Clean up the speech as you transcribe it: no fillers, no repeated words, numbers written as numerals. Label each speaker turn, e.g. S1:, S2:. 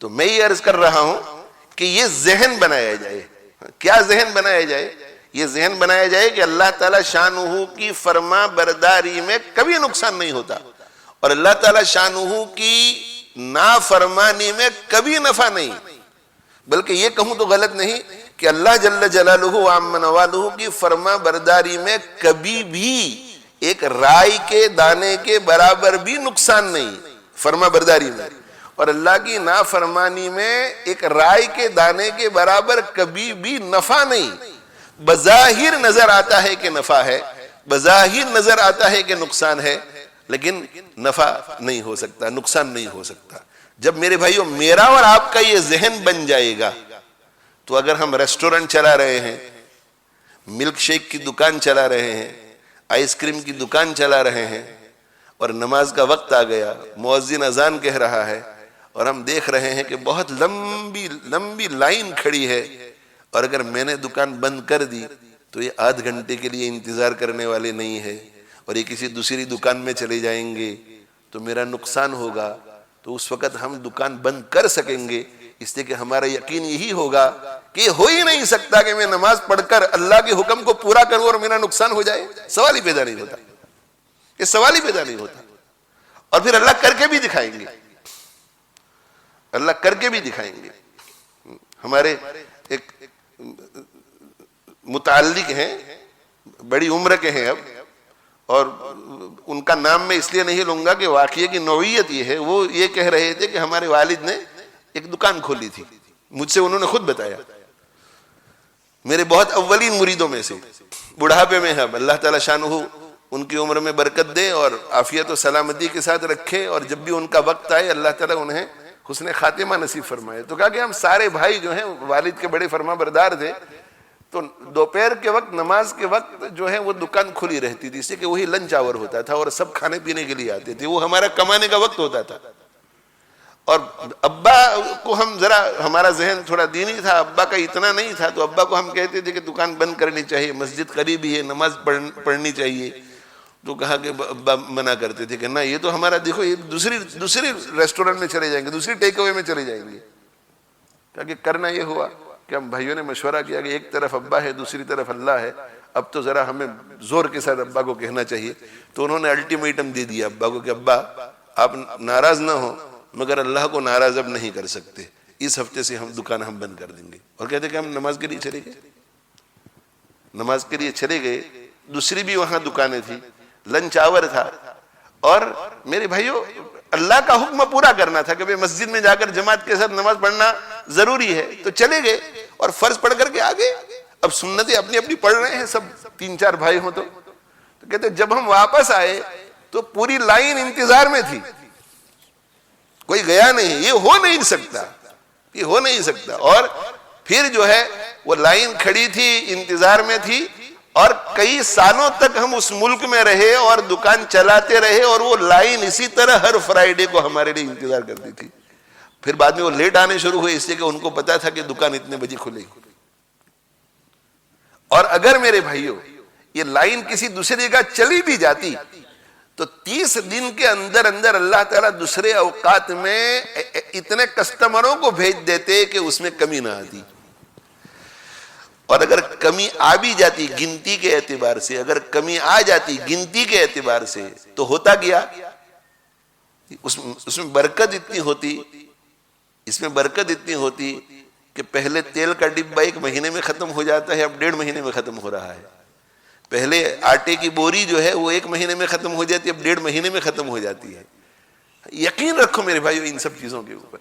S1: تو میں یہ عرض کر رہا ہوں کہ یہ ذہن بنایا جائے. کیا ذہن بنایا جائے؟ یہ ذہن بنایا جائے کہ اللہ تعالیٰ شانہ کی فرما برداری میں کبھی نقصان نہیں ہوتا، اور اللہ تعالیٰ شانہ کی نافرمانی میں کبھی نفع نہیں. بلکہ یہ کہوں تو غلط نہیں کہ اللہ جل جلالہ وعم نوالہ کی فرما برداری میں کبھی بھی ایک رائی کے دانے کے برابر بھی نقصان نہیں فرما برداری میں، اور اللہ کی نافرمانی میں ایک رائی کے دانے کے برابر کبھی بھی نفع نہیں. بظاہر نظر آتا ہے کہ نفع ہے، بظاہر نظر آتا ہے کہ نقصان ہے، لیکن نفع نہیں ہو سکتا، نقصان نہیں ہو سکتا. جب میرے بھائیوں میرا اور آپ کا یہ ذہن بن جائے گا تو اگر ہم ریسٹورنٹ چلا رہے ہیں، ملک شیک کی دکان چلا رہے ہیں، آئس کریم کی دکان چلا رہے ہیں، اور نماز کا وقت آ گیا، مؤذن اذان کہہ رہا ہے، اور ہم دیکھ رہے ہیں کہ بہت لمبی لمبی لائن کھڑی ہے، اور اگر میں نے دکان بند کر دی تو یہ آدھ گھنٹے کے لیے انتظار کرنے والے نہیں ہے، اور یہ کسی دوسری دکان میں چلے جائیں گے تو میرا نقصان ہوگا. تو اس وقت ہم دکان بند کر سکیں گے، اس لیے کہ ہمارا یقین یہی ہوگا کہ ہو ہی نہیں سکتا کہ میں نماز پڑھ کر اللہ کے حکم کو پورا کروں اور میرا نقصان ہو جائے. سوال ہی پیدا نہیں ہوتا، یہ سوال ہی پیدا نہیں ہوتا. اور پھر اللہ کر کے بھی دکھائیں گے، اللہ کر کے بھی دکھائیں گے. ہمارے ایک متعلق ہیں، بڑی عمر کے ہیں اب، اور ان کا نام میں اس لیے نہیں لوں گا کہ واقعے کی نوعیت یہ ہے. وہ یہ کہہ رہے تھے کہ ہمارے والد نے ایک دکان کھولی تھی، مجھ سے انہوں نے خود بتایا، میرے بہت اولین مریدوں میں سے، بڑھاپے میں ہے. اللہ تعالیٰ شانہ ان کی عمر میں برکت دے اور عافیت و سلامتی کے ساتھ رکھے، اور جب بھی ان کا وقت آئے اللہ تعالیٰ انہیں حسن خاتمہ نصیب فرمائے. تو کہا کہ ہم سارے بھائی جو ہیں والد کے بڑے فرما بردار تھے، تو دوپہر کے وقت نماز کے وقت جو ہے وہ دکان کھلی رہتی تھی، اس لیے کہ وہی لنچ آور ہوتا تھا اور سب کھانے پینے کے لیے آتے تھے، وہ ہمارا کمانے کا وقت ہوتا تھا. اور ابا کو ہم ذرا، ہمارا ذہن تھوڑا دینی تھا، ابا کا اتنا نہیں تھا، تو ابا کو ہم کہتے تھے کہ دکان بند کرنی چاہیے، مسجد قریب ہی ہے، نماز پڑھنی چاہیے. تو کہا کہ ابا منع کرتے تھے کہ نہ، یہ تو ہمارا دیکھو، یہ دوسری ریسٹورنٹ میں چلے جائیں گے، دوسری ٹیک اوے میں چلے جائیں گے. کہا کہ کرنا یہ ہوا کہ ہم بھائیوں نے مشورہ کیا کہ ایک طرف ابا ہے، دوسری طرف اللہ ہے، اب تو ذرا ہمیں زور کے ساتھ ابا کو کہنا چاہیے. تو انہوں نے الٹیمیٹم دے دیا ابا کو کہ ابا آپ ناراض نہ ہو، مگر اللہ کو ناراض اب نہیں کر سکتے، اس ہفتے سے ہم دکان ہم بند کر دیں گے. اور کہتے کہ ہم نماز کے لیے چلے گئے، نماز کے لیے چلے گئے. دوسری بھی وہاں دکانیں تھی، لنچ آور تھا، اور میرے بھائیوں اللہ کا حکم پورا کرنا تھا کہ مسجد میں جا کر جماعت کے ساتھ نماز پڑھنا ضروری ہے. تو چلے گئے اور فرض پڑھ کر کے آگے. اب سنتیں اپنی اپنی پڑھ رہے ہیں، سب 3-4 بھائی ہوں. تو کہتے جب ہم واپس آئے تو پوری لائن انتظار میں تھی، کوئی گیا نہیں. یہ ہو نہیں سکتا، یہ ہو نہیں سکتا. اور پھر جو ہے وہ لائن کھڑی تھی، انتظار میں تھی، اور کئی سالوں تک ہم اس ملک میں رہے اور دکان چلاتے رہے، اور وہ لائن اسی طرح ہر فرائیڈے کو ہمارے لیے انتظار کرتی تھی. پھر بعد میں وہ لیٹ آنے شروع ہوئے، اس لیے کہ ان کو پتا تھا کہ دکان اتنے بجے کھلے گی. اور اگر میرے بھائیوں یہ لائن کسی دوسری جگہ چلی بھی جاتی تو 30 دن کے اندر اندر اللہ تعالیٰ دوسرے اوقات میں اتنے کسٹمروں کو بھیج دیتے کہ اس میں کمی نہ آتی. اور اگر کمی آ بھی جاتی گنتی کے اعتبار سے، اگر کمی آ جاتی گنتی کے اعتبار سے، تو ہوتا کیا، اس میں برکت اتنی ہوتی، اس میں برکت اتنی ہوتی کہ پہلے تیل کا ڈبہ 1 مہینے میں ختم ہو جاتا ہے، اب 1.5 مہینے میں ختم ہو رہا ہے. پہلے آٹے کی بوری جو ہے وہ 1 مہینے میں ختم ہو جاتی ہے، اب 1.5 مہینے میں ختم ہو جاتی ہے. یقین رکھو میرے بھائیو ان سب چیزوں کے اوپر.